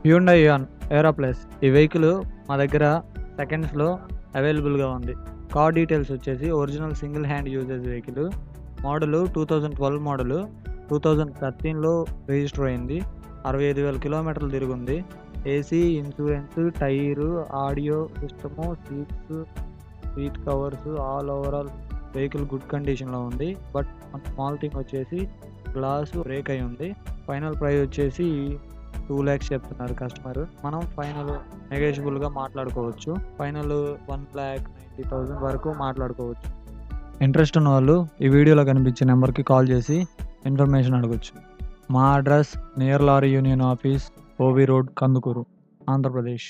Hyundai eon era plus. ఈ vehicle మా దగ్గర సెకండ్స్లో అవైలబుల్గా ఉంది. కార్ డీటెయిల్స్ వచ్చేసి original single hand usage vehicle. Model 2012 model. 2013లో రిజిస్టర్ అయింది. 65,000 కిలోమీటర్లు తిరిగింది. AC, insurance, tyre, audio system, seat covers all overall vehicle good కండిషన్లో ఉంది. బట్ స్మాల్ థింగ్ వచ్చేసి గ్లాస్ బ్రేక్ అయి ఉంది. ఫైనల్ ప్రైస్ వచ్చేసి 2 lakhs చెప్తున్నారు కస్టమర్. మనం ఫైనల్ నెగోషియబుల్గా మాట్లాడుకోవచ్చు. ఫైనల్ 1,90,000 వరకు మాట్లాడుకోవచ్చు. ఇంట్రెస్ట్ ఉన్న వాళ్ళు ఈ వీడియోలో కనిపించే నెంబర్కి కాల్ చేసి ఇన్ఫర్మేషన్ అడగచ్చు. మా address near lorry union office, OV road, Kandukur, Andhra Pradesh.